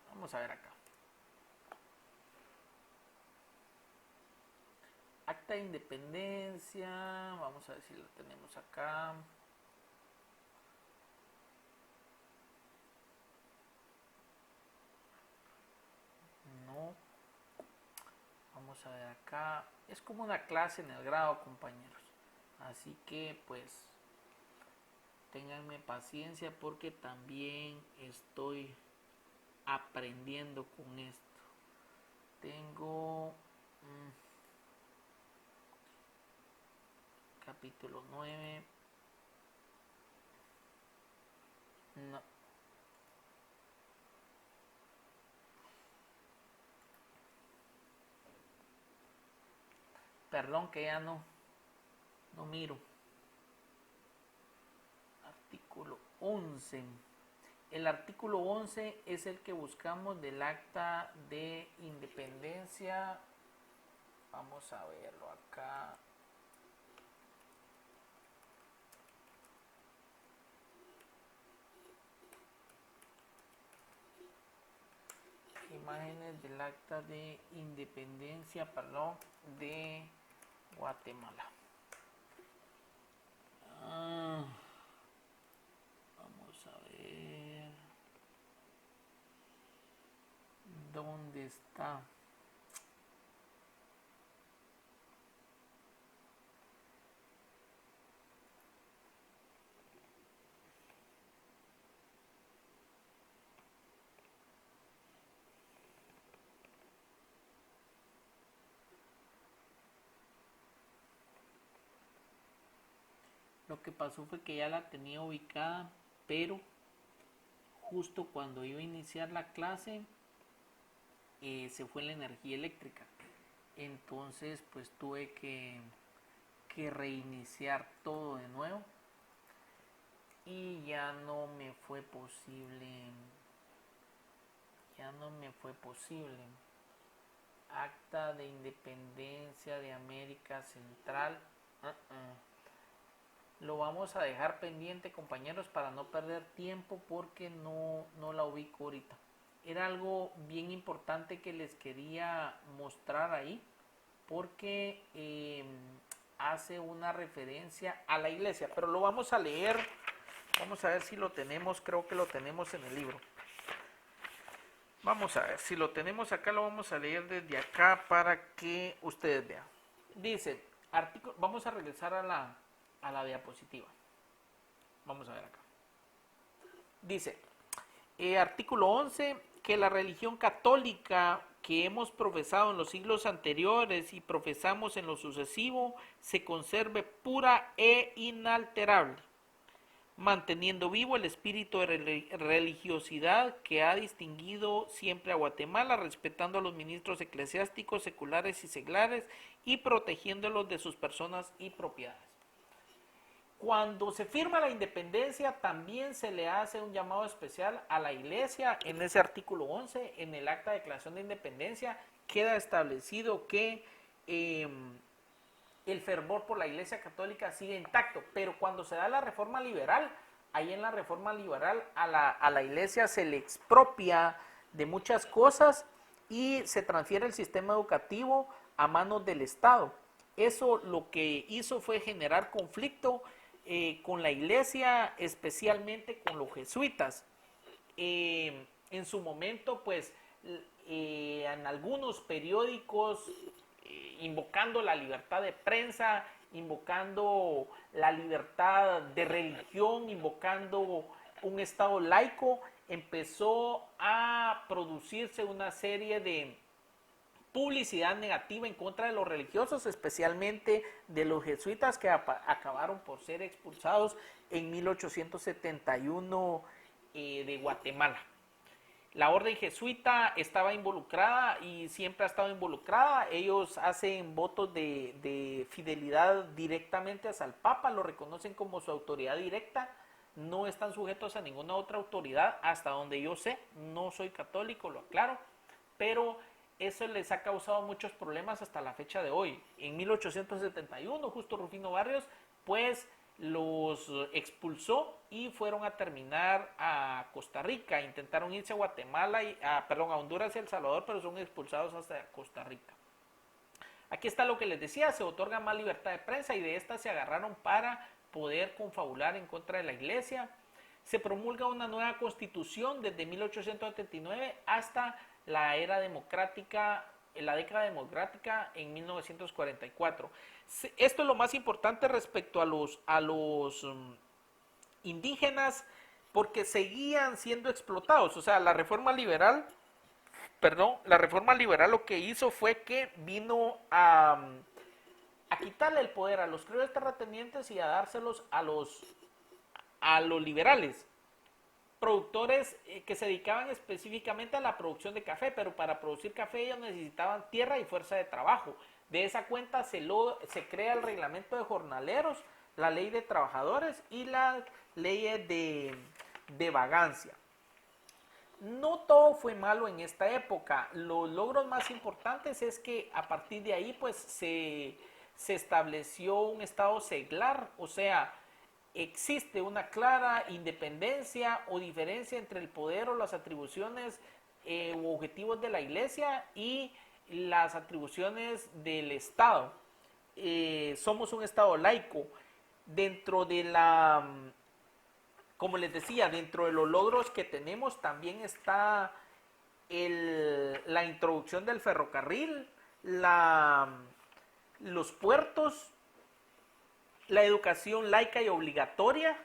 Vamos a ver acá. Acta de Independencia. Vamos a ver si lo tenemos acá. No. Vamos a ver acá. Es como una clase en el grado, compañeros. Así que pues ténganme paciencia porque también estoy aprendiendo con esto. Tengo capítulo 9. No. Perdón que ya no miro. Artículo 11. El artículo 11 es el que buscamos del Acta de Independencia. Vamos a verlo acá. Imágenes del Acta de Independencia, perdón, de Guatemala. Vamos a ver dónde está. Lo que pasó fue que ya la tenía ubicada, pero justo cuando iba a iniciar la clase se fue la energía eléctrica. Entonces pues tuve que reiniciar todo de nuevo y ya no me fue posible. Acta de Independencia de América Central. Lo vamos a dejar pendiente, compañeros, para no perder tiempo, porque no la ubico ahorita. Era algo bien importante que les quería mostrar ahí, porque hace una referencia a la iglesia, pero lo vamos a leer. Vamos a ver si lo tenemos. Creo que lo tenemos en el libro. Vamos a ver si lo tenemos acá. Lo vamos a leer desde acá para que ustedes vean. Dice, vamos a regresar a la diapositiva. Vamos a ver acá. Dice, artículo 11, que la religión católica que hemos profesado en los siglos anteriores y profesamos en lo sucesivo se conserve pura e inalterable, manteniendo vivo el espíritu de religiosidad que ha distinguido siempre a Guatemala, respetando a los ministros eclesiásticos, seculares y seglares y protegiéndolos de sus personas y propiedades. Cuando se firma la independencia, también se le hace un llamado especial a la iglesia. En ese artículo 11, en el Acta de Declaración de Independencia, queda establecido que el fervor por la iglesia católica sigue intacto. Pero cuando se da la reforma liberal, ahí en la reforma liberal a la iglesia se le expropia de muchas cosas y se transfiere el sistema educativo a manos del Estado. Eso lo que hizo fue generar conflicto con la iglesia, especialmente con los jesuitas. En su momento, pues, en algunos periódicos, invocando la libertad de prensa, invocando la libertad de religión, invocando un Estado laico, empezó a producirse una serie de publicidad negativa en contra de los religiosos, especialmente de los jesuitas, que acabaron por ser expulsados en 1871 de Guatemala. La orden jesuita estaba involucrada y siempre ha estado involucrada. Ellos hacen votos de fidelidad directamente hacia el Papa, lo reconocen como su autoridad directa, no están sujetos a ninguna otra autoridad, hasta donde yo sé. No soy católico, lo aclaro, pero eso les ha causado muchos problemas hasta la fecha de hoy. En 1871, Justo Rufino Barrios, pues los expulsó y fueron a terminar a Costa Rica. Intentaron irse a Guatemala, a Honduras y El Salvador, pero son expulsados hasta Costa Rica. Aquí está lo que les decía, se otorga más libertad de prensa y de esta se agarraron para poder confabular en contra de la iglesia. Se promulga una nueva constitución desde 1879 hasta la era democrática, la década democrática en 1944. Esto es lo más importante respecto a los indígenas, porque seguían siendo explotados. O sea, la reforma liberal lo que hizo fue que vino a quitarle el poder a los criollos terratenientes y a dárselos a los liberales, productores que se dedicaban específicamente a la producción de café, pero para producir café ellos necesitaban tierra y fuerza de trabajo. De esa cuenta se crea el reglamento de jornaleros, la ley de trabajadores y las leyes de vagancia. No todo fue malo en esta época. Los logros más importantes es que a partir de ahí pues se estableció un estado seglar, o sea, existe una clara independencia o diferencia entre el poder o las atribuciones u objetivos de la iglesia y las atribuciones del Estado. Somos un Estado laico. Dentro de la, como les decía, dentro de los logros que tenemos también está la introducción del ferrocarril, los puertos, la educación laica y obligatoria,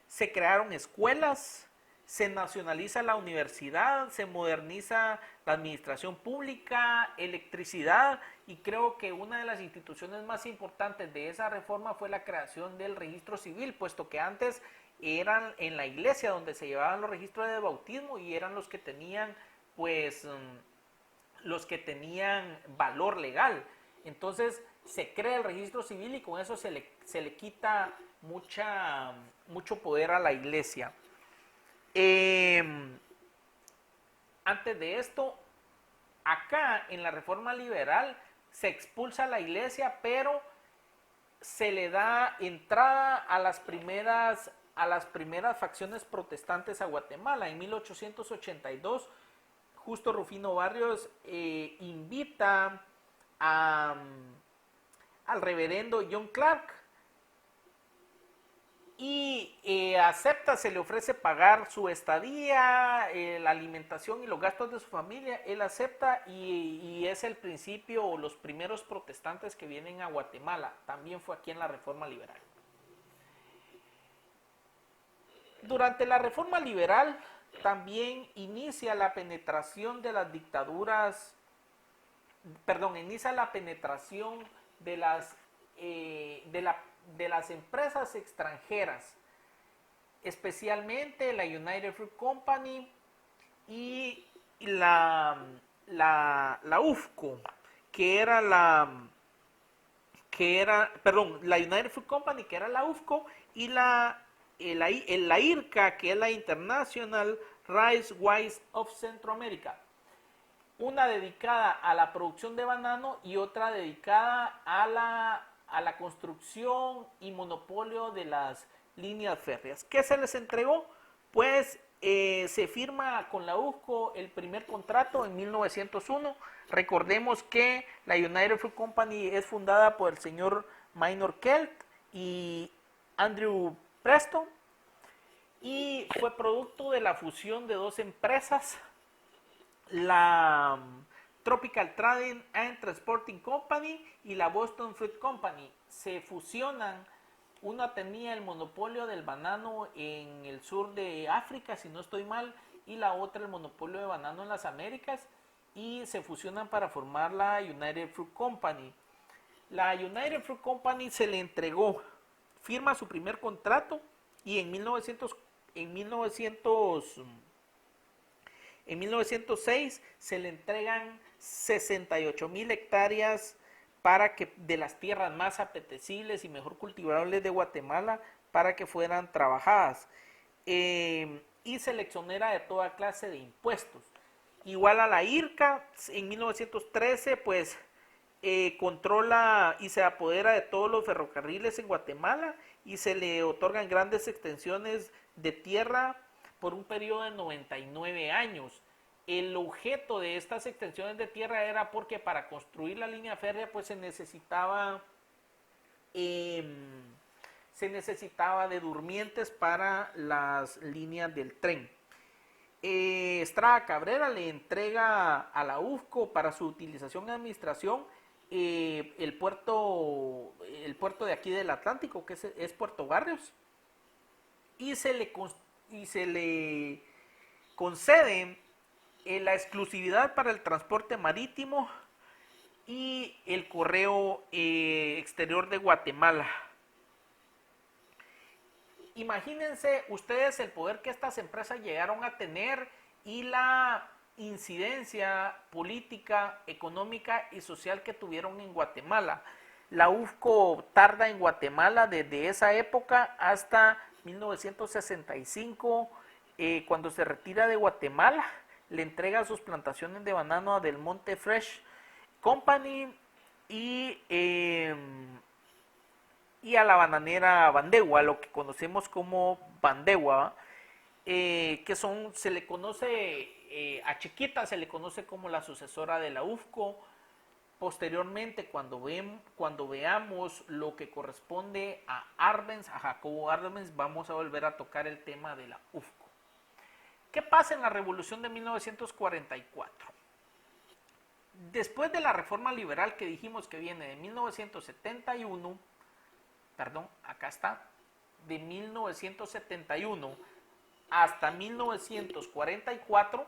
se crearon escuelas, se nacionaliza la universidad, se moderniza la administración pública, electricidad, y creo que una de las instituciones más importantes de esa reforma fue la creación del registro civil, puesto que antes eran en la iglesia donde se llevaban los registros de bautismo y eran los que tenían pues los que tenían valor legal. Entonces se crea el registro civil y con eso se le quita mucho poder a la iglesia. Antes de esto, acá en la reforma liberal se expulsa a la iglesia, pero se le da entrada a las primeras facciones protestantes a Guatemala. En 1882, Justo Rufino Barrios invita al reverendo John Clark y acepta, se le ofrece pagar su estadía, la alimentación y los gastos de su familia. Él acepta y es el principio o los primeros protestantes que vienen a Guatemala. También fue aquí en la Reforma Liberal. Durante la Reforma Liberal también inicia la penetración de las dictaduras, inicia la penetración de las empresas extranjeras, especialmente la United Fruit Company y la UFCO, la United Fruit Company, que era la UFCO, y la IRCA, que es la International Rice Wise of Centroamérica. Una dedicada a la producción de banano y otra dedicada a la construcción y monopolio de las líneas férreas. ¿Qué se les entregó? Pues se firma con la UFCO el primer contrato en 1901. Recordemos que la United Fruit Company es fundada por el señor Minor Kelt y Andrew Preston y fue producto de la fusión de dos empresas, la Tropical Trading and Transporting Company y la Boston Fruit Company. Se fusionan, una tenía el monopolio del banano en el sur de África, si no estoy mal, y la otra el monopolio de banano en las Américas, y se fusionan para formar la United Fruit Company. La United Fruit Company se le entregó, firma su primer contrato y en 1906 se le entregan 68,000 hectáreas de las tierras más apetecibles y mejor cultivables de Guatemala para que fueran trabajadas, y se le exonera de toda clase de impuestos. Igual a la IRCA, en 1913 pues controla y se apodera de todos los ferrocarriles en Guatemala y se le otorgan grandes extensiones de tierra por un periodo de 99 años. El objeto de estas extensiones de tierra era porque para construir la línea férrea pues se necesitaba de durmientes para las líneas del tren. Estrada Cabrera le entrega a la UFCO para su utilización y administración el puerto de aquí del Atlántico, que es Puerto Barrios, y se le concede la exclusividad para el transporte marítimo y el correo exterior de Guatemala. Imagínense ustedes el poder que estas empresas llegaron a tener y la incidencia política, económica y social que tuvieron en Guatemala. La UFCO tarda en Guatemala desde esa época hasta 1965, cuando se retira de Guatemala, le entrega sus plantaciones de banano a Del Monte Fresh Company y a la bananera Bandegua, lo que conocemos como Bandegua, se le conoce, a Chiquita se le conoce como la sucesora de la UFCO. Posteriormente, cuando veamos lo que corresponde a Arbenz, a Jacobo Arbenz, vamos a volver a tocar el tema de la UFCO. ¿Qué pasa en la Revolución de 1944? Después de la reforma liberal que dijimos que viene de 1971, de 1971 hasta 1944,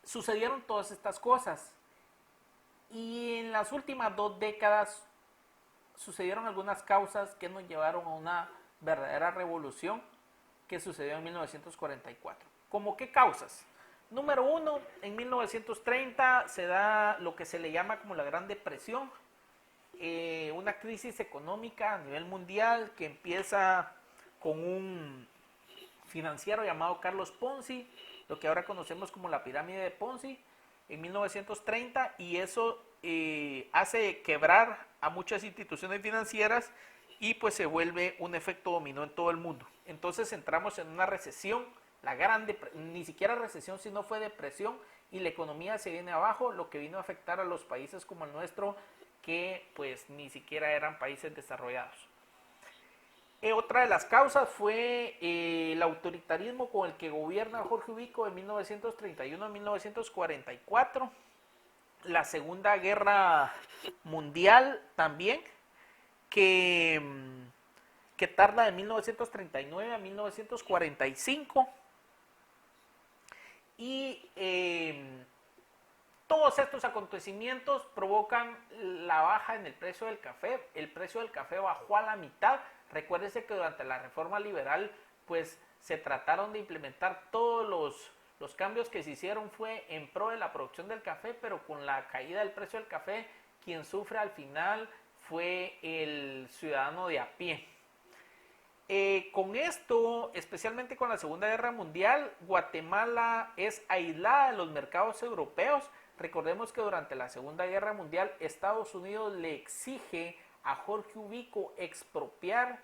sucedieron todas estas cosas. Y en las últimas 2 décadas sucedieron algunas causas que nos llevaron a una verdadera revolución que sucedió en 1944. ¿Cómo qué causas? Número 1, en 1930 se da lo que se le llama como la Gran Depresión, una crisis económica a nivel mundial que empieza con un financiero llamado Carlos Ponzi, lo que ahora conocemos como la pirámide de Ponzi, en 1930, y eso hace quebrar a muchas instituciones financieras y pues se vuelve un efecto dominó en todo el mundo. Entonces entramos en una recesión, ni siquiera recesión, sino fue depresión, y la economía se viene abajo, lo que vino a afectar a los países como el nuestro, que pues ni siquiera eran países desarrollados. Otra de las causas fue el autoritarismo con el que gobierna Jorge Ubico de 1931 a 1944. La Segunda Guerra Mundial también, que tarda de 1939 a 1945. Y todos estos acontecimientos provocan la baja en el precio del café. El precio del café bajó a la mitad. Recuérdese que durante la reforma liberal pues se trataron de implementar todos los cambios que se hicieron fue en pro de la producción del café, pero con la caída del precio del café, quien sufre al final fue el ciudadano de a pie. Con esto, especialmente con la Segunda Guerra Mundial, Guatemala es aislada de los mercados europeos. Recordemos que durante la Segunda Guerra Mundial Estados Unidos le exige a Jorge Ubico expropiar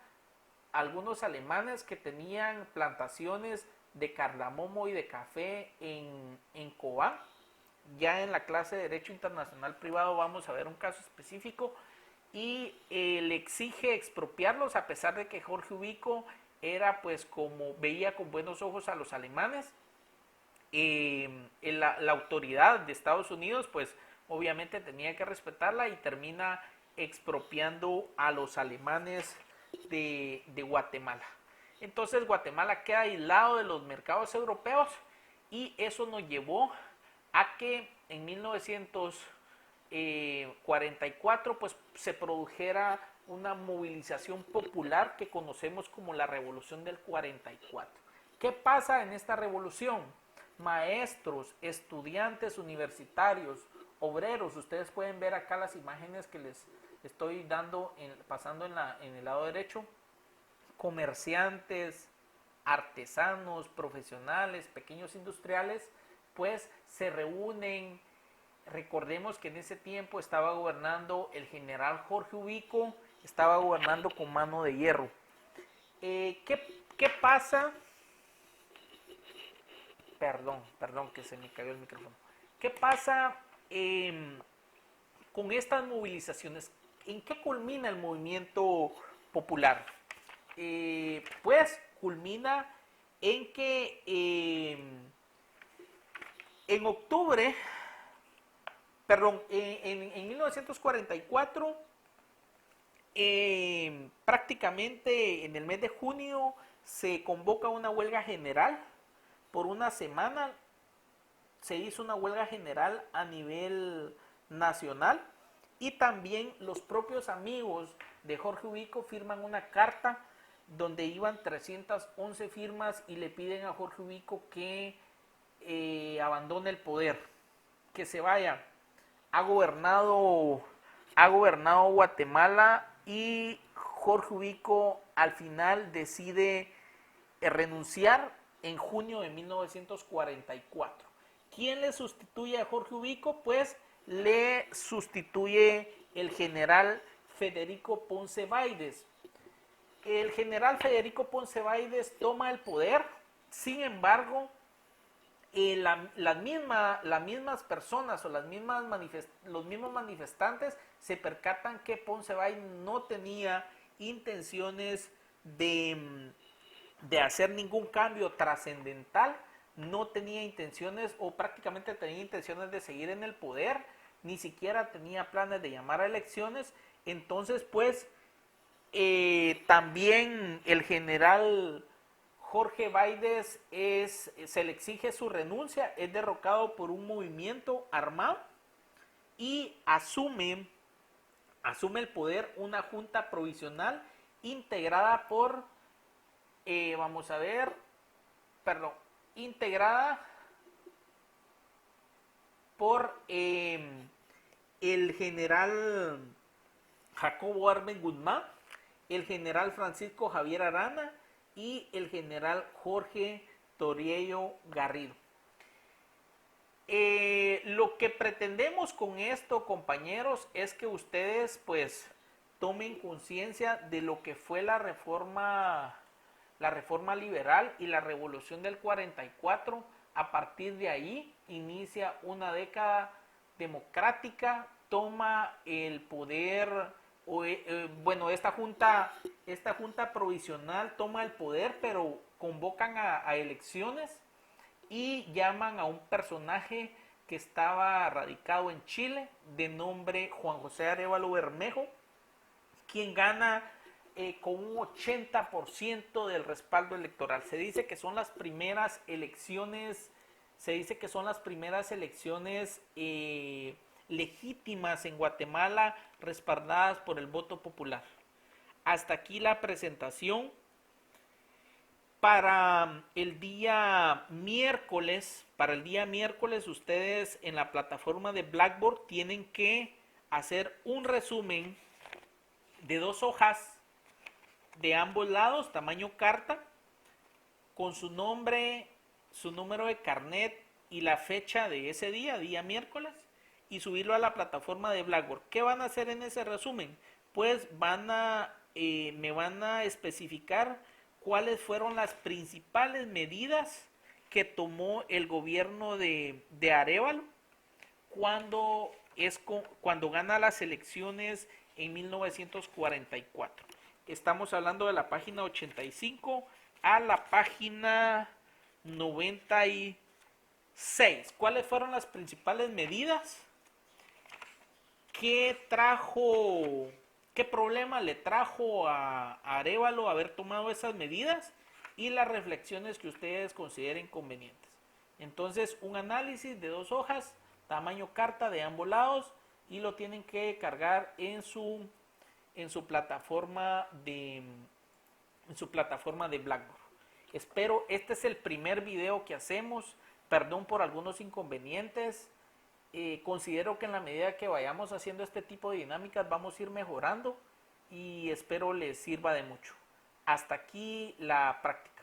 a algunos alemanes que tenían plantaciones de cardamomo y de café en Cobán. Ya en la clase de Derecho Internacional Privado vamos a ver un caso específico y le exige expropiarlos, a pesar de que Jorge Ubico era pues como veía con buenos ojos a los alemanes. La autoridad de Estados Unidos pues obviamente tenía que respetarla y termina expropiando a los alemanes de Guatemala. Entonces Guatemala queda aislado de los mercados europeos y eso nos llevó a que en 1944 pues se produjera una movilización popular que conocemos como la Revolución del 44. ¿Qué pasa en esta revolución? Maestros, estudiantes universitarios, obreros, ustedes pueden ver acá las imágenes que les estoy dando, pasando en el lado derecho, comerciantes, artesanos, profesionales, pequeños industriales, pues se reúnen. Recordemos que en ese tiempo estaba gobernando el general Jorge Ubico, estaba gobernando con mano de hierro. ¿Qué pasa? Perdón que se me cayó el micrófono. ¿Qué pasa con estas movilizaciones? ¿En qué culmina el movimiento popular? Pues culmina en que en octubre, en 1944, prácticamente en el mes de junio se convoca una huelga general. Por una semana se hizo una huelga general a nivel nacional y también los propios amigos de Jorge Ubico firman una carta donde iban 311 firmas y le piden a Jorge Ubico que abandone el poder, que se vaya. Ha gobernado ha gobernado Guatemala y Jorge Ubico al final decide renunciar en junio de 1944. ¿Quién le sustituye a Jorge Ubico? Pues le sustituye el general Federico Ponce Báidez. El general Federico Ponce Báidez toma el poder, sin embargo, las mismas personas o los mismos manifestantes se percatan que Ponce Báidez no tenía intenciones de hacer ningún cambio trascendental, no tenía intenciones o prácticamente tenía intenciones de seguir en el poder, ni siquiera tenía planes de llamar a elecciones. Entonces pues también el general Jorge Báidez se le exige su renuncia, es derrocado por un movimiento armado y asume el poder una junta provisional integrada por, integrada por el general Jacobo Arben Guzmán, el general Francisco Javier Arana y el general Jorge Toriello Garrido. Lo que pretendemos con esto, compañeros, es que ustedes pues tomen conciencia de lo que fue la reforma liberal y la revolución del 44. A partir de ahí inicia una década democrática, toma el poder, esta junta provisional toma el poder, pero convocan a elecciones y llaman a un personaje que estaba radicado en Chile, de nombre Juan José Arévalo Bermejo, quien gana con un 80% del respaldo electoral. Se dice que son las primeras elecciones, legítimas en Guatemala, respaldadas por el voto popular. Hasta aquí la presentación. Para el día miércoles, ustedes en la plataforma de Blackboard tienen que hacer un resumen de 2 hojas de ambos lados, tamaño carta, con su nombre, su número de carnet y la fecha de ese día miércoles, y subirlo a la plataforma de Blackboard. ¿Qué van a hacer en ese resumen? Pues me van a especificar cuáles fueron las principales medidas que tomó el gobierno de Arévalo cuando gana las elecciones en 1944. Estamos hablando de la página 85 a la página 96. ¿Cuáles fueron las principales medidas? ¿Qué problema le trajo a Arévalo haber tomado esas medidas? Y las reflexiones que ustedes consideren convenientes. Entonces, un análisis de 2 hojas, tamaño carta de ambos lados, y lo tienen que cargar en su plataforma de Blackboard. Espero, este es el primer video que hacemos. Perdón por algunos inconvenientes. Considero que en la medida que vayamos haciendo este tipo de dinámicas vamos a ir mejorando y espero les sirva de mucho. Hasta aquí la práctica.